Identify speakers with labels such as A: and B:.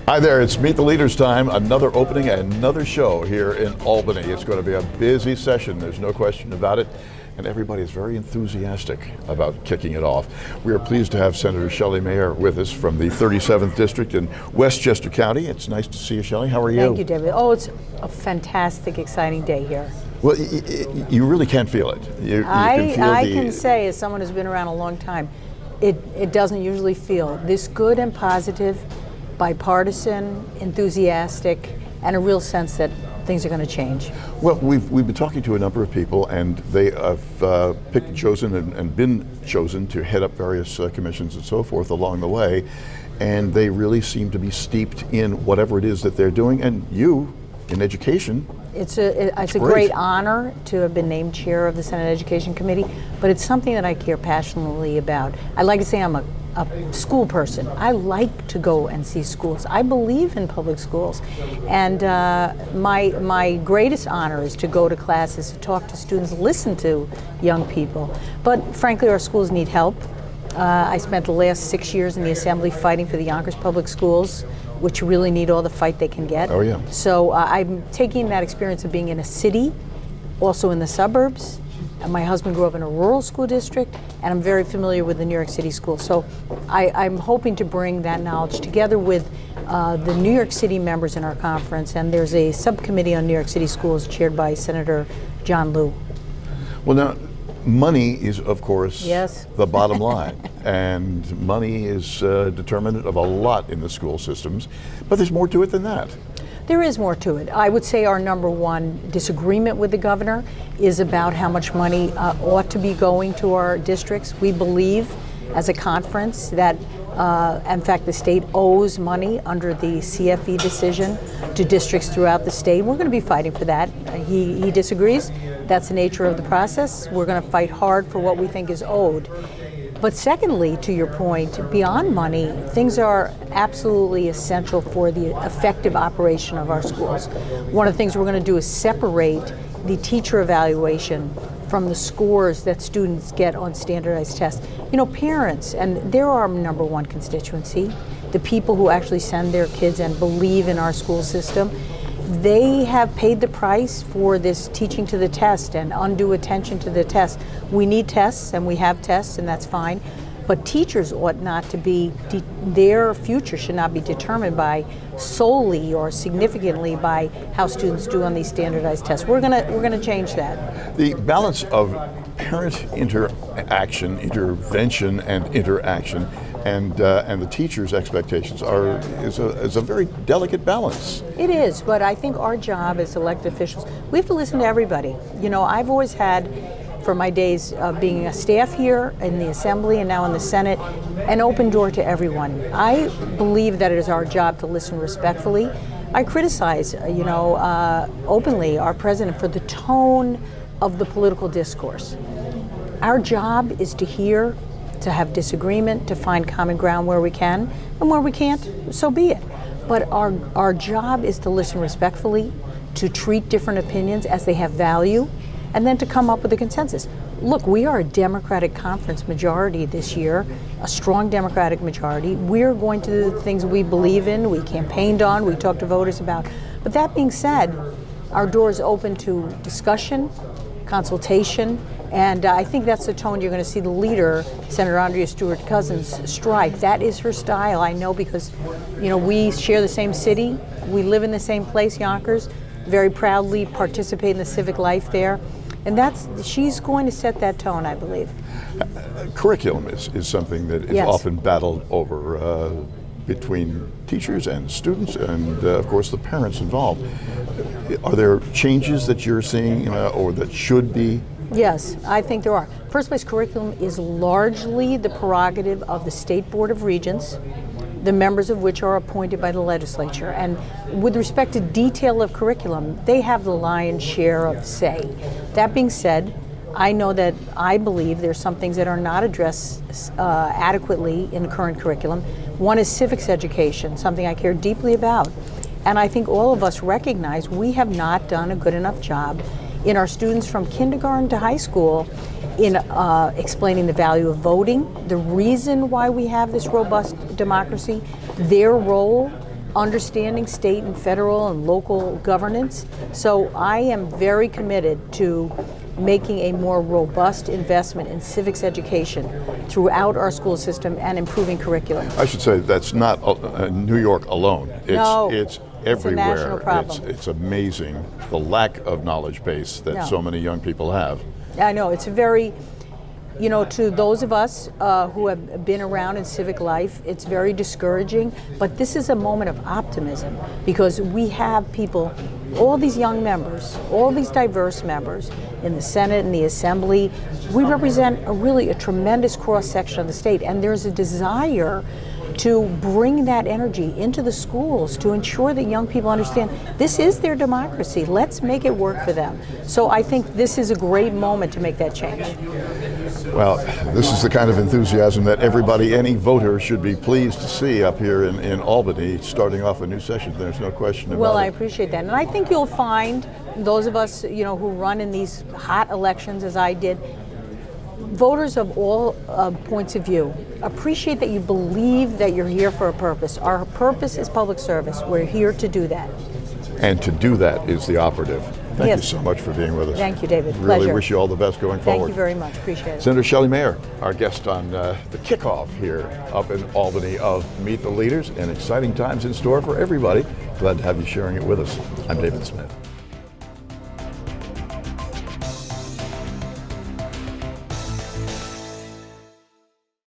A: Hi there, it's Meet the Leaders time. Another opening, another show here in Albany. It's going to be a busy session, there's no question about it. And everybody is very enthusiastic about kicking it off. We are pleased to have Senator Shelley with us from the 37th District in Westchester County. It's nice to see you, Shelley. How are you?
B: Thank you, David. Oh, it's a fantastic, exciting day here.
A: Well, you really can feel it. You
B: I can say, as someone who's been around a long time, it doesn't usually feel this good and positive, bipartisan, enthusiastic, and a real sense that things are going to change.
A: Well, we've been talking to a number of people, and they have chosen and been chosen to head up various commissions and so forth along the way, and they really seem to be steeped in whatever it is that they're doing. And you, in education,
B: it's a great honor to have been named chair of the Senate Education Committee, but it's something that I care passionately about. I like to say I'm a school person. I like to go and see schools. I believe in public schools, and my greatest honor is to go to classes, to talk to students, listen to young people. But frankly, our schools need help. I spent the last 6 years in the Assembly fighting for the Yonkers Public Schools, which really need all the fight they can get.
A: Oh yeah.
B: So I'm taking that experience of being in a city, also in the suburbs. And my husband grew up in a rural school district, and I'm very familiar with the New York City schools. So I'm hoping to bring that knowledge together with the New York City members in our conference, and there's a subcommittee on New York City schools chaired by Senator John Liu.
A: Well, now, money is, of course,
B: yes,
A: the bottom line, and money is determinant of a lot in the school systems, but there's more to it than that.
B: There is more to it. I would say our number one disagreement with the governor is about how much money ought to be going to our districts. We believe, as a conference, that in fact the state owes money under the CFE decision to districts throughout the state. We're going to be fighting for that. He disagrees. That's the nature of the process. We're going to fight hard for what we think is owed. But secondly, to your point, beyond money, things are absolutely essential for the effective operation of our schools. One of the things we're going to do is separate the teacher evaluation from the scores that students get on standardized tests. You know, parents, and they're our number one constituency, the people who actually send their kids and believe in our school system, they have paid the price for this teaching to the test and undue attention to the test. We need tests, and we have tests, and that's fine. But teachers ought not to be, their future should not be determined by solely or significantly by how students do on these standardized tests. We're gonna change that.
A: The balance of parent interaction, intervention, and interaction, and the teacher's expectations is a very delicate balance.
B: It is, but I think our job as elected officials, we have to listen to everybody. You know, I've always had, for my days of being a staff here in the Assembly and now in the Senate, an open door to everyone. I believe that it is our job to listen respectfully. I criticize, openly our president for the tone of the political discourse. Our job is to hear, to have disagreement, to find common ground where we can, and where we can't, so be it. But our job is to listen respectfully, to treat different opinions as they have value, and then to come up with a consensus. Look, we are a Democratic conference majority this year, a strong Democratic majority. We're going to do the things we believe in, we campaigned on, we talked to voters about. But that being said, our door is open to discussion, consultation, and I think that's the tone you're going to see the leader, Senator Andrea Stewart-Cousins, strike. That is her style, I know, because we share the same city, we live in the same place, Yonkers, very proudly participate in the civic life there. And she's going to set that tone, I believe.
A: Curriculum is something that is
B: yes.
A: often battled over between teachers and students and, of course, the parents involved. Are there changes that you're seeing or that should be?
B: Yes, I think there are. First place, curriculum is largely the prerogative of the State Board of Regents, the members of which are appointed by the legislature. And with respect to detail of curriculum, they have the lion's share of say. That being said, I believe there's some things that are not addressed adequately in the current curriculum. One is civics education, something I care deeply about. And I think all of us recognize we have not done a good enough job in our students from kindergarten to high school in explaining the value of voting, the reason why we have this robust democracy, their role understanding state and federal and local governance. So I am very committed to making a more robust investment in civics education throughout our school system and improving curriculum.
A: I should say that's not New York alone.
B: No,
A: it's everywhere.
B: it's a national problem.
A: It's amazing the lack of knowledge base that so many young people have.
B: I know, it's a very, you know, to those of us who have been around in civic life, it's very discouraging, but this is a moment of optimism because we have people, all these young members, all these diverse members in the Senate and the Assembly. We represent a tremendous cross-section of the state, and there's a desire to bring that energy into the schools to ensure that young people understand this is their democracy. Let's make it work for them. So I think this is a great moment to make that change.
A: Well, this is the kind of enthusiasm that everybody, any voter, should be pleased to see up here in Albany, starting off a new session. There's no question about it.
B: Well, I appreciate that. And I think you'll find those of us, you know, who run in these hot elections, as I did, voters of all points of view appreciate that you believe that you're here for a purpose. Our purpose is public service. We're here to do that.
A: And to do that is the operative. Thank
B: Yes.
A: you so much for being with us.
B: Thank you, David.
A: Really
B: Pleasure.
A: wish you all the best going forward.
B: Thank you very much. Appreciate it.
A: Senator Shelley Mayer, our guest on the kickoff here up in Albany of Meet the Leaders, and exciting times in store for everybody. Glad to have you sharing it with us. I'm David Smith.